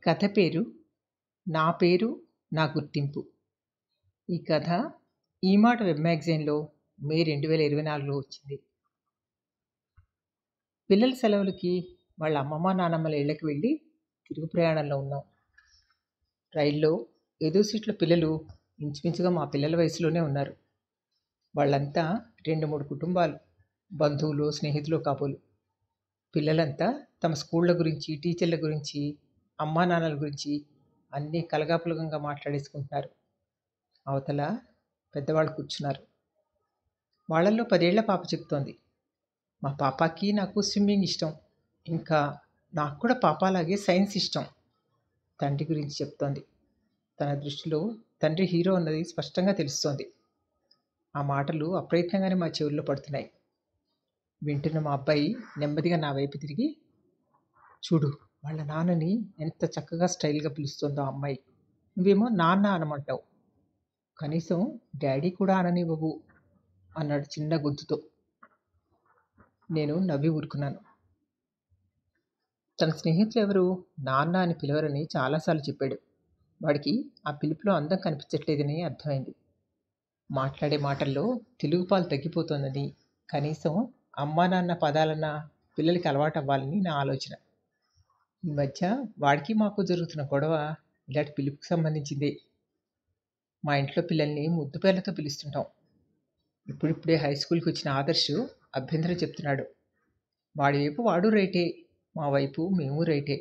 కథ పేరు నా పేరు నా గుర్తింపు. ఈ కథ ఈ మాట వెబ్ మ్యాగజైన్లో మే 2024లో వచ్చింది. పిల్లల సెలవులకి వాళ్ళ అమ్మమ్మ నాన్నమ్మల ఇళ్ళకి వెళ్ళి తిరుగు ప్రయాణంలో ఉన్నాం. రైల్లో ఎదో సీట్ల పిల్లలు ఇంచుమించుగా మా పిల్లల వయసులోనే ఉన్నారు. వాళ్ళంతా 2-3 కుటుంబాలు, బంధువులు, స్నేహితులు కాబోలు. పిల్లలంతా తమ స్కూళ్ళ గురించి, టీచర్ల గురించి, అమ్మా నాన్నల గురించి అన్నీ కలగాపులగంగా మాట్లాడేసుకుంటున్నారు. అవతల పెద్దవాళ్ళు కూర్చున్నారు. వాళ్ళల్లో 10 ఏళ్ల పాప చెప్తోంది, మా పాపకి నాకు స్విమ్మింగ్ ఇష్టం, ఇంకా నాకు కూడా పాపలాగే సైన్స్ ఇష్టం. తండ్రి గురించి చెప్తోంది. తన దృష్టిలో తండ్రి హీరో అన్నది స్పష్టంగా తెలుస్తోంది. ఆ మాటలు అప్రయత్నంగానే మా చెవుల్లో పడుతున్నాయి. వింటున్న మా అబ్బాయి నెమ్మదిగా నా వైపు తిరిగి, చూడు వాళ్ళ నాన్నని ఎంత చక్కగా స్టైల్గా పిలుస్తుందో ఆ అమ్మాయి, నువ్వేమో నాన్న అనమంటావు, కనీసం డాడీ కూడా అననివ్వవు అన్నాడు చిన్న గొంతుతో. నేను నవ్వి ఊరుకున్నాను. తన స్నేహితులు ఎవరు నాన్న అని పిలవరని చాలాసార్లు చెప్పాడు. వాడికి ఆ పిలుపులో అందం కనిపించట్లేదని అర్థమైంది. మాట్లాడే మాటల్లో తెలుగు పాలు తగ్గిపోతోందని, కనీసం అమ్మా నాన్న పదాలన్న పిల్లలకి అలవాటు అవ్వాలని నా ఆలోచన. ఈ మధ్య వాడికి మాకు జరుగుతున్న గొడవ ఇలాంటి పిలుపుకి సంబంధించిందే. మా ఇంట్లో పిల్లల్ని ముద్దు పేర్లతో పిలుస్తుంటాం. ఇప్పుడిప్పుడే హై స్కూల్కి వచ్చిన ఆదర్శ్ అభ్యంతరం చెప్తున్నాడు. వాడి వైపు వాడు రైటే, మా వైపు మేము రైటే.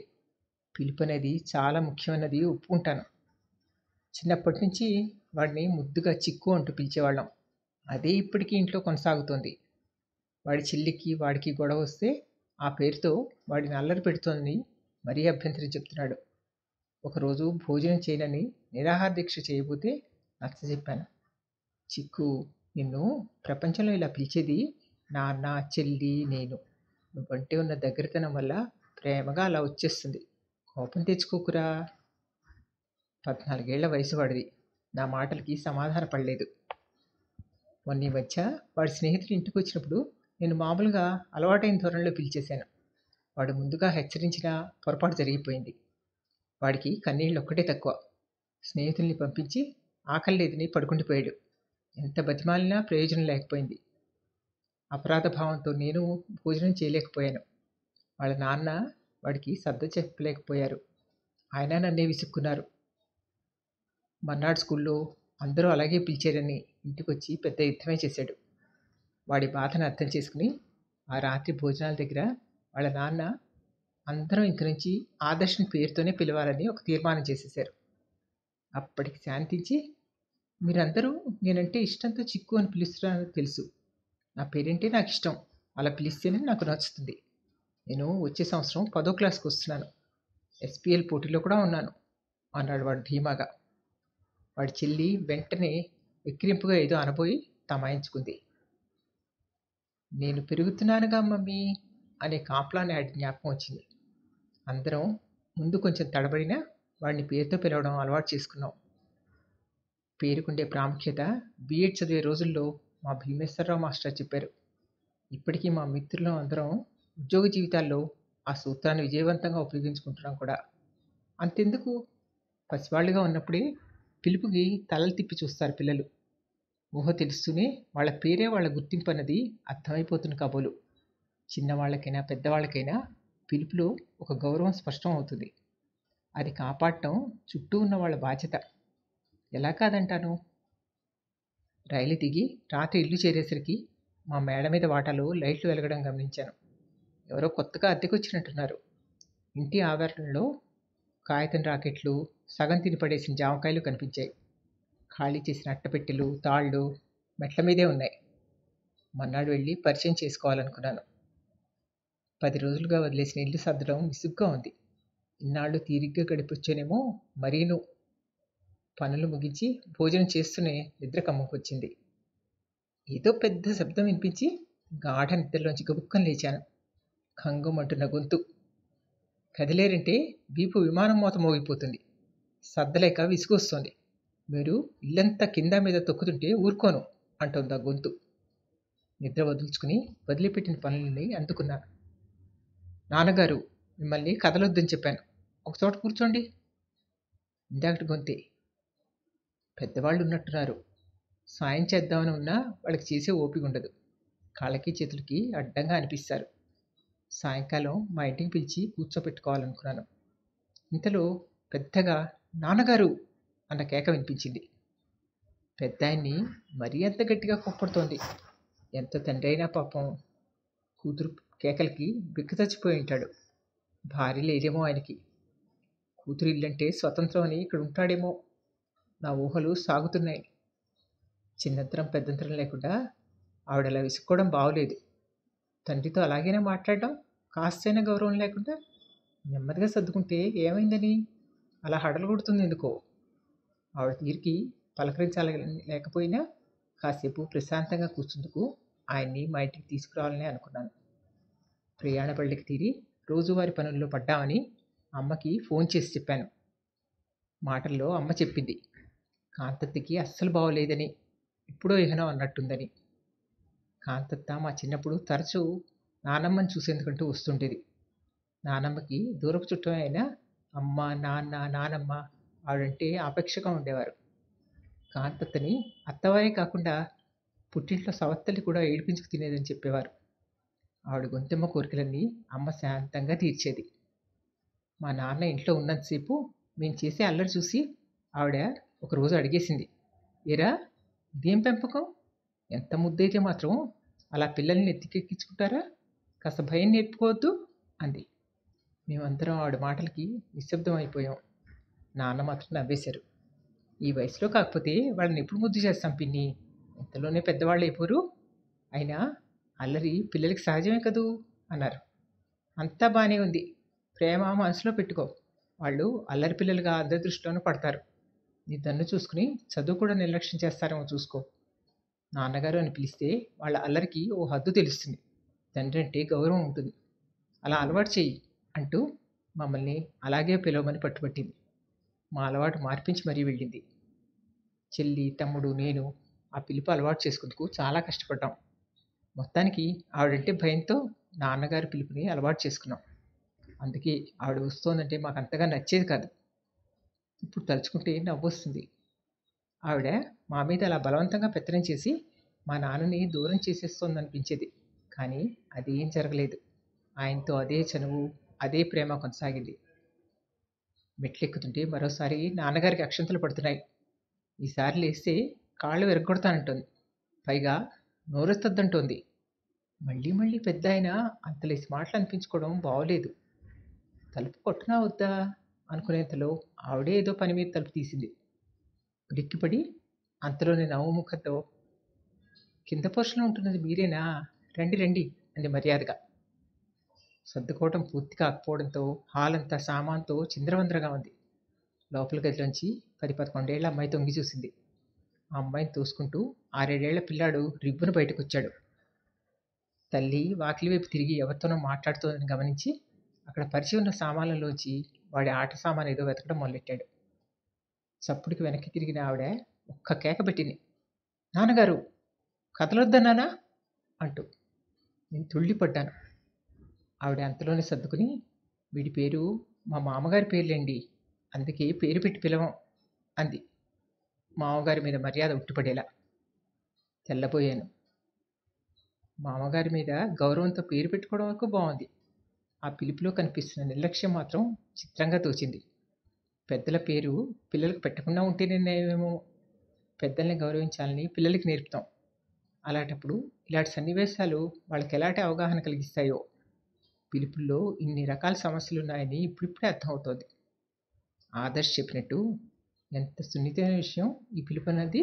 పిలుపు అనేది చాలా ముఖ్యమైనది ఒప్పుకుంటాను. చిన్నప్పటి నుంచి వాడిని ముద్దుగా చిక్కు అంటూ పిలిచేవాళ్ళం. అదే ఇప్పటికీ ఇంట్లో కొనసాగుతోంది. వాడి చెల్లికి వాడికి గొడవ వస్తే ఆ పేరుతో వాడిని అల్లరి పెడుతోందని మరీ అభ్యంతరం చెప్తున్నాడు. ఒకరోజు భోజనం చేయనని నిరాహార దీక్ష చేయబోతే నచ్చజెప్పాను. చిక్కు, నిన్ను ప్రపంచంలో ఇలా పిలిచేది నాన్న, చెల్లి, నేను. నువ్వంటే ఉన్న దగ్గరతనం వల్ల ప్రేమగా అలా వచ్చేస్తుంది. కోపం తెచ్చుకోకురా. 14 ఏళ్ల వయసు వాడిది. నా మాటలకి సమాధాన పడలేదు. మొన్న ఈ మధ్య వాడి స్నేహితులు ఇంటికి వచ్చినప్పుడు నేను మామూలుగా అలవాటైన ధోరణిలో పిలిచేశాను. వాడు ముందుగా హెచ్చరించిన పొరపాటు జరిగిపోయింది. వాడికి కన్నీళ్ళు ఒక్కటే తక్కువ. స్నేహితుల్ని పంపించి ఆకలి లేదని పడుకుండిపోయాడు. ఎంత బతిమాలినా ప్రయోజనం లేకపోయింది. అపరాధ భావంతో నేను భోజనం చేయలేకపోయాను. వాళ్ళ నాన్న వాడికి సర్ద చెప్పలేకపోయారు. ఆయన నన్నే విసుక్కున్నారు. మర్నాడు స్కూల్లో అందరూ అలాగే పిలిచారని ఇంటికొచ్చి పెద్ద యుద్ధమే చేశాడు. వాడి బాధను అర్థం చేసుకుని ఆ రాత్రి భోజనాల దగ్గర వాళ్ళ నాన్న అందరం ఇంక నుంచి ఆదర్శని పేరుతోనే పిలవాలని ఒక తీర్మానం చేసేశారు. అప్పటికి శాంతించి, మీరందరూ నేనంటే ఇష్టంతో చిక్కు అని పిలుస్తున్నారని తెలుసు. నా పేరంటే నాకు ఇష్టం, అలా పిలిస్తేనే నాకు నచ్చుతుంది. నేను వచ్చే సంవత్సరం 10వ క్లాస్కి వస్తున్నాను. ఎస్పీఎల్ పోటీలో కూడా ఉన్నాను అన్నాడు వాడు ధీమాగా. వాడి చెల్లి వెంటనే ఎక్కిరింపుగా ఏదో అనబోయి తమాయించుకుంది. నేను పెరుగుతున్నానుగా మమ్మీ అనే కాంప్లాన్ యాడ్ జ్ఞాపకం వచ్చింది. అందరం ముందు కొంచెం తడబడినా వాడిని పేరుతో పిలవడం అలవాటు చేసుకున్నాం. పేరుకుండే ప్రాముఖ్యత బీఎడ్ చదివే రోజుల్లో మా భీమేశ్వరరావు మాస్టర్ చెప్పారు. ఇప్పటికీ మా మిత్రులు అందరం ఉద్యోగ జీవితాల్లో ఆ సూత్రాన్ని విజయవంతంగా ఉపయోగించుకుంటున్నాం కూడా. అంతెందుకు, పసివాళ్ళుగా ఉన్నప్పుడే పిలుపుకి తలలు తిప్పి చూస్తారు పిల్లలు. ఊహ తెలుస్తూనే వాళ్ళ పేరే వాళ్ళ గుర్తింపు అన్నది అర్థమైపోతుంది కాబోలు. చిన్నవాళ్ళకైనా పెద్దవాళ్ళకైనా పిలుపులో ఒక గౌరవం స్పష్టం అవుతుంది. అది కాపాడటం చుట్టూ ఉన్న వాళ్ళ బాధ్యత. ఎలా కాదంటాను. రైలు దిగి రాత్రి ఇల్లు చేరేసరికి మా మేడ మీద వాటాలో లైట్లు వెలగడం గమనించాను. ఎవరో కొత్తగా అద్దెకొచ్చినట్టున్నారు. ఇంటి ఆవరణలో కాగితం రాకెట్లు, సగం తిని పడేసిన జామకాయలు కనిపించాయి. ఖాళీ చేసిన అట్టపెట్టెలు, తాళ్ళు మెట్ల మీదే ఉన్నాయి. మర్నాడు వెళ్ళి పరిచయం చేసుకోవాలనుకున్నాను. 10 రోజులుగా వదిలేసిన ఇల్లు సర్దడం విసుగ్గా ఉంది. ఇన్నాళ్ళు తీరిగ్గా గడిపొచ్చానేమో మరీను. పనులు ముగించి భోజనం చేస్తూనే నిద్ర కమ్ముకొచ్చింది. ఏదో పెద్ద శబ్దం వినిపించి గాఢ నిద్రలోంచి గబుక్కని లేచాను. ఖంగుమంటున్న గొంతు. కదిలేరంటే వీపు విమానం మోత మోగిపోతుంది. సర్దలేక విసుగొస్తోంది. మీరు ఇల్లంతా కింద మీద తొక్కుతుంటే ఊరుకోను అంటోంది ఆ గొంతు. నిద్ర వదులుచుకుని వదిలిపెట్టిన పనులని అందుకున్నాను. నాన్నగారు, మిమ్మల్ని కదలొద్దని చెప్పాను. ఒకచోట కూర్చోండి. ఇందాకటి గొంతే. పెద్దవాళ్ళు ఉన్నట్టున్నారు. సాయం చేద్దామని ఉన్నా వాళ్ళకి చేసే ఓపిక ఉండదు. కాళ్ళకి చేతులకి అడ్డంగా అనిపిస్తారు. సాయంకాలం మా ఇంటికి పిలిచి కూర్చోపెట్టుకోవాలనుకున్నాను. ఇంతలో పెద్దగా నాన్నగారు అన్న కేక వినిపించింది. పెద్దాయన్ని మరీ అంత గట్టిగా కోప్పడుతోంది. ఎంత తండ్రి అయినా పాపం కూతురు కేకలకి బిక్కు చచ్చిపోయి ఉంటాడు. భార్య లేదేమో ఆయనకి. కూతురు ఇల్లంటే స్వతంత్రం అని ఇక్కడ ఉంటాడేమో. నా ఊహలు సాగుతున్నాయి. చిన్నంతరం పెద్దంతరం లేకుండా ఆవిడ అలా విసుక్కోవడం బాగోలేదు. తండ్రితో అలాగైనా మాట్లాడడం, కాస్తైనా గౌరవం లేకుండా నెమ్మదిగా సర్దుకుంటే ఏమైందని అలా హడలు కొడుతుంది ఎందుకో. ఆవిడ తీరికి పలకరించాలని లేకపోయినా కాసేపు ప్రశాంతంగా కూర్చుందుకు ఆయన్ని మా ఇంటికి తీసుకురావాలని అనుకున్నాను. ప్రయాణ బళ్ళకి తీరి రోజువారి పనుల్లో పడ్డామని అమ్మకి ఫోన్ చేసి చెప్పాను. మాటల్లో అమ్మ చెప్పింది, కాంతత్తకి అస్సలు బాగోలేదని, ఎప్పుడో ఇహనం అన్నట్టుందని. కాంతత్త మా చిన్నప్పుడు తరచూ నానమ్మని చూసేందుకంటూ వస్తుండేది. నానమ్మకి దూరపు చుట్టమే అయినా అమ్మ, నాన్న, నానమ్మ ఆవిడంటే ఆపేక్షగా ఉండేవారు. కాంతత్తని అత్తవారే కాకుండా పుట్టింట్లో సవత్తల్లి కూడా ఏడిపించుకు తినేదని చెప్పేవారు. ఆవిడ గొంతెమ్మ కోరికలన్నీ అమ్మ శాంతంగా తీర్చేది. మా నాన్న ఇంట్లో ఉన్నంతసేపు మేము చేసే అల్లరి చూసి ఆవిడ ఒకరోజు అడిగేసింది, ఏరా ఇదేం పెంపకం? ఎంత ముద్దైతే మాత్రం అలా పిల్లల్ని ఎత్తికెక్కించుకుంటారా? కాస్త భయం నేర్పుకోవద్దు అంది. మేమందరం ఆవిడ మాటలకి నిశ్శబ్దం అయిపోయాం. నాన్న మాత్రం నవ్వేశారు. ఈ వయసులో కాకపోతే వాళ్ళని ఎప్పుడు ముద్దు చేస్తాం పిన్ని, ఇంతలోనే పెద్దవాళ్ళు అయిపోరు. అయినా అల్లరి పిల్లలకి సహజమే కదూ అన్నారు. అంతా బాగానే ఉంది. ప్రేమ మనసులో పెట్టుకో. వాళ్ళు అల్లరి పిల్లలుగా అందరి దృష్టిలోనూ పడతారు. నీ దన్ను చూసుకుని చదువు కూడా నిర్లక్ష్యం చేస్తారేమో చూసుకో. నాన్నగారు అని పిలిస్తే వాళ్ళ అల్లరికి ఓ హద్దు తెలుస్తుంది. తండ్రి అంటే గౌరవం ఉంటుంది. అలా అలవాటు చెయ్యి అంటూ మమ్మల్ని అలాగే పిలవమని పట్టుబట్టింది. మా అలవాటు మార్పించి మరీ వెళ్ళింది. చెల్లి, తమ్ముడు, నేను ఆ పిలుపు అలవాటు చేసుకుందుకు చాలా కష్టపడ్డాం. మొత్తానికి ఆవిడంటే భయంతో నాన్నగారి పిలుపుని అలవాటు చేసుకున్నాం. అందుకే ఆవిడ వస్తోందంటే మాకు అంతగా నచ్చేది కాదు. ఇప్పుడు తలుచుకుంటే నవ్వొస్తుంది. ఆవిడ మా మీద అలా బలవంతంగా పెత్తనం చేసి మా నాన్నని దూరం చేసేస్తోందనిపించేది. కానీ అదేం జరగలేదు. ఆయనతో అదే చనువు, అదే ప్రేమ కొనసాగింది. మెట్లెక్కుతుంటే మరోసారి నాన్నగారికి అక్షంతలు పడుతున్నాయి. ఈసారి లేస్తే కాళ్ళు విరగ్గొడతానంటోంది. పైగా నోరెత్తద్దంటోంది. మళ్ళీ మళ్ళీ పెద్ద ఆయన అంతలేసి మాటలు అనిపించుకోవడం బాగోలేదు. తలుపు కొట్టనా వద్దా అనుకునేంతలో ఆవిడే ఏదో పని మీద తలుపు తీసింది. ఉలిక్కిపడి అంతలోని నవ్వు ముఖంతో, కింద పోర్షన్లో ఉంటున్నది మీరేనా? రండి రండి అంది మర్యాదగా. సర్దుకోవటం పూర్తి కాకపోవడంతో హాల్ అంతా సామాన్తో చిందరవందరగా ఉంది. లోపల గదిలోంచి 10-11 ఏళ్ల అమ్మాయి తొంగి చూసింది. ఆ అమ్మాయిని తోసుకుంటూ 6-7 ఏళ్ల పిల్లాడు రిబ్బును బయటకొచ్చాడు. తల్లి వాకిలి వైపు తిరిగి ఎవరితోనో మాట్లాడుతోందని గమనించి అక్కడ పరిచి ఉన్న సామాన్లలోంచి వాడి ఆట సామాను ఏదో వెతకడం మొదలెట్టాడు. చప్పుడుకి వెనక్కి తిరిగిన ఆవిడ ఒక్క కేక పెట్టింది, నాన్నగారు కదలొద్దన్నానా అంటూ. నేను తుళ్ళిపడ్డాను. ఆవిడ అంతలోనే సర్దుకుని, వీడి పేరు మా మామగారి పేర్లేండి, అందుకే పేరు పెట్టి పిలవం అంది మామగారి మీద మర్యాద ఉట్టిపడేలా. తెల్లబోయాను. మామగారి మీద గౌరవంతో పేరు పెట్టుకోవడం వరకు బాగుంది. ఆ పిలుపులో కనిపిస్తున్న నిర్లక్ష్యం మాత్రం చిత్రంగా తోచింది. పెద్దల పేరు పిల్లలకు పెట్టకుండా ఉంటేనేమో. పెద్దల్ని గౌరవించాలని పిల్లలకి నేర్పుతాం. అలాంటప్పుడు ఇలాంటి సన్నివేశాలు వాళ్ళకి ఎలాంటి అవగాహన కలిగిస్తాయో. పిలుపుల్లో ఇన్ని రకాల సమస్యలున్నాయని ఇప్పుడిప్పుడే అర్థమవుతోంది. ఆదర్శ్ చెప్పినట్టు ఎంత సున్నితమైన విషయం ఈ పిలుపు అన్నది.